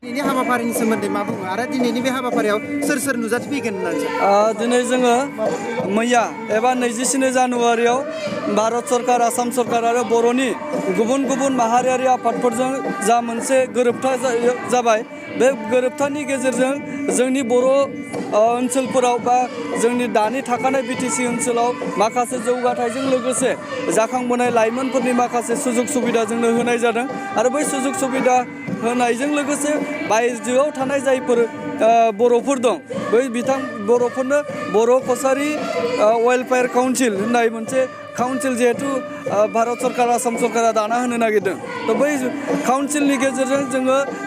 दिनैनि हाबाफारिनि सोमोन्दै मा बुङो आरो दिनैनि बे हाबाफारियाव सोर सोर नुजाथिफैगोन होननानै दिनै जोङो मैया एबा 24 जानुवारियाव भारत सरकार आसाम सरकार आरो बर'नि गुबुन गुबुन माहारियारि आफादफोरजों जा मोनसे गोरोबथा जाबाय बे गोरोबथानि गेजेरजों जोंनि बर' ओनसोलफोराव बा जोंनि दानि थाखानाय बिटिसि ओनसोलाव माखासे जौगाथायजों लोगोसे जाखांबोनाय लाइमोनफोरनि माखासे सुजुग सुबिदा जोंनो होनाय जादों आरो बै सुजुग सुबिदा होनायजों लोगोसे बायजोआव थानाय जायफोर बर'फोर दं बै बर'फोरनो बर' कसारी वेलफेयार काउन्सिल होननाय मोनसे काउन्सिल जिहेतु भारत सरकार आसाम सरकारा दाना होनो नागिरदों थ' बै काउन्सिलनि गेजेरजों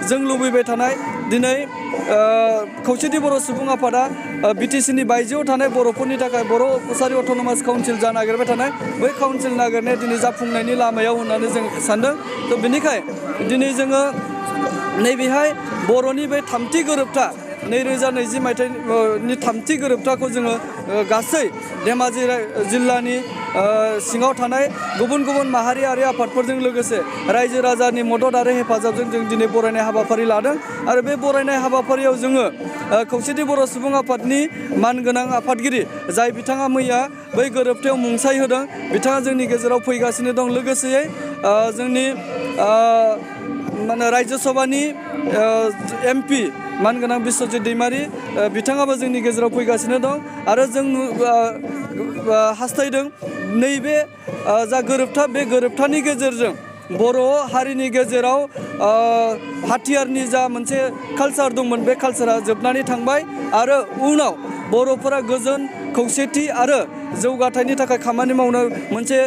जों लुबैबाय थानाय दिनै खौसेथि बर' सुबुं आफादा बिटिसिनि बायजोआव थानाय बर'फोरनि थाखाय बर' कसारी अट'नमास काउन्सिल जा नागिरबाय थानाय बै काउन्सिल नागिरनाया दिनै जाफुंनायनि लामायाव होननानै जों सानदों थ' बेनिखाय दिनै जोङो नैबेहाय बर'नि बे थामथि गोरोबथा 2020 मायथाइनि थामथि गोरोबथाखौ जोङो गासै धेमाजि जिल्लानि सिङाव थानाय गुबुन गुबुन माहारियारि आफादफोरजों लोगोसे रायजो राजानि मदद आरो हेफाजाबजों जों दिनै बरायनाय हाबाफारि लादों आरो बे बरायनाय हाबाफारियाव जोङो खौसेथि बर' सुबुं आफादनि मानगोनां आफादगिरि जाय बिथाङा मैया बै गोरोबथायाव मुंसाइ होदों बिथाङा जोंनि गेजेराव फैगासिनो दं लोगोसेयै जोंनि राज्य सभानि MP मानगोनां बिश्वजित दैमारी बिथाङाबो जोंनि गेजेराव फैगासिनो दं आरो जों हास्थायदों नैबे जा गोरोबथा बे गोरोबथानि गेजेरजों बर' हारिनि गेजेराव हाथियारनि जा मोनसे कालचार दंमोन बे कालचारा जोबनानै थांबाय आरो उनाव बर'फोरा गोजोन खौसेथि आरो जौगाथायनि थाखाय खामानि मावनो मोनसे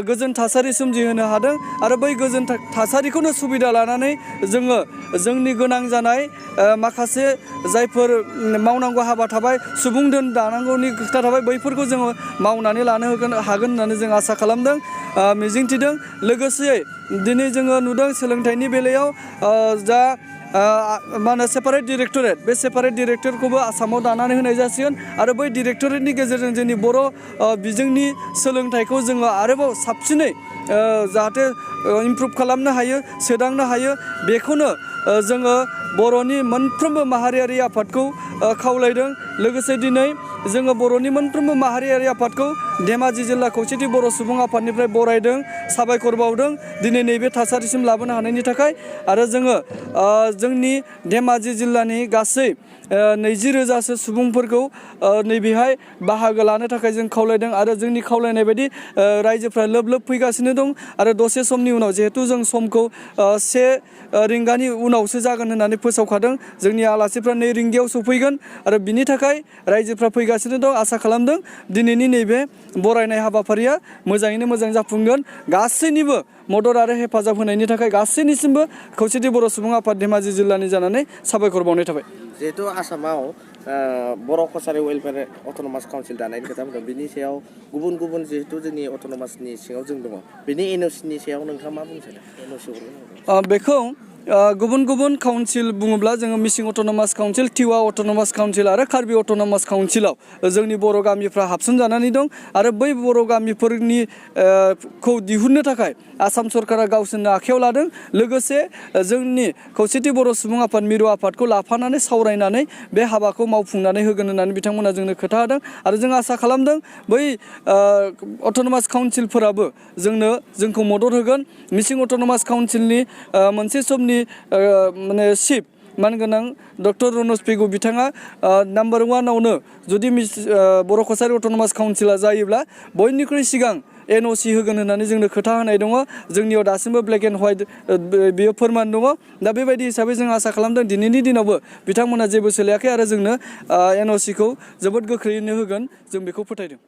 गोजोन थासारि सोमजिहोनो हादों आरो बै गोजोन थासारिखौनो सुबिदा लानानै जोङो जोंनि गोनां जानाय माखासे जायफोर मावनांगौ हाबा थाबाय सुबुं धोन दानांगौनि खोथा थाबाय बैफोरखौ जोङो मावनानै लानो हागोन होननानै जों आसा खालामदों मिजिंथिदों लोगोसेयै दिनै जोङो नुदों सोलोंथाइनि बेलायाव जा मा होनो सेपारेट डिरेक्टरेट बे सेपारेट डिरेक्टरखौबो आसामाव दानानै होनाय जासिगोन आरो बै डिरेक्टरेटनि गेजेरजों जोंनि बर' बिजोंनि सोलोंथाइखौ जोङो आरोबाव साबसिनै जाहाथे इमप्रुभ खालामनो हायो सोदांनो हायो बेखौनो जोङो बर'नि मोनफ्रोमबो माहारियारि आफादखौ खावलायदों लोगोसे दिनै जोङो बर'नि मोनफ्रोमबो माहारियारि आफादखौ धेमाजि जिल्ला खौसेथि बर' सुबुं आफादनिफ्राय बरायदों साबायखर बावदों दिनै नैबे थासारिसिम लाबोनो हानायनि थाखाय आरो जोङो जोंनि धेमाजि जिल्लानि गासै 20,000सो सुबुंफोरखौ नैबेहाय बाहागो लानो थाखाय जों खावलायदों आरो जोंनि खावलायनाय बायदि रायजोफ्रा लोब लोब फैगासिनो दं आरो दसे समनि उनाव जिहेतु जों समखौ 1 रिंगानि उनावसो जागोन होननानै फोसावखादों जोंनि आलासिफ्रा 2 रिंगायाव सफैगोन आरो बिनि थाखाय रायजोफ्रा फैगासिनो दं आसा खालामदों दिनैनि नैबे बरायनाय हाबाफारिया मोजाङैनो मोजां जाफुंगोन गासैनिबो मदद आरो हेफाजाब होनायनि थाखाय गासैनिसिमबो खौसेथि बर' सुबुं आफाद धेमाजि जिल्लानि जानानै साबायखर बावनाय थाबाय जिहेतु आसामाव बर' कसारी वेलफेयार अट'नमास काउन्सिल दानायनि खोथा बुंदों बिनि सायाव गुबुन गुबुन जिहेतु जोंनि अट'नमासनि सिङाव जों दङ बिनि NOCनि सायाव नोंथाङा मा बुंनो सानो NOC बेखौ गुबुन गुबुन काउन्सिल बुङोब्ला जोङो मिसिं autonomous council Tiwa autonomous council आरो कार्बि अट'नमास काउन्सिलाव जोंनि बर' गामिफ्रा हाबसनजानानै दं आरो बै बर' गामिफोरनि खौ दिहुननो थाखाय आसाम सरकारा गावसोरनो आखायाव लादों लोगोसे जोंनि खौसेथि बर' सुबुं आफाद मिरु आफादखौ लाफानानै सावरायनानै बे हाबाखौ मावफुंनानै होगोन होननानै बिथांमोना जोंनो खोथा होदों आरो जों आसा खालामदों बै अट'नमास काउन्सिलफोराबो जोंखौ मदद होगोन मिसिं अट'नमास काउन्सिलनि मोनसे समनि माने चिफ मानगोनां डक्टर रनज पेगु बिथाङा नाम्बार 1आवनो जुदि बर' कसारी अट'नमास काउन्सिला जायोब्ला बयनिख्रुइ सिगां NOC होगोन होननानै जोंनो खोथा होनाय दङ जोंनियाव दासिमबो ब्लेक एन्ड व्हाइट बेयो फोरमान दङ दा बेबायदि हिसाबै जों आसा खालामदों दिनैनि दिनावबो बिथांमोना जेबो सोलायाखै आरो जोंनो NOCखौ जोबोद गोख्रैयैनो होगोन जों बेखौ फोथायदों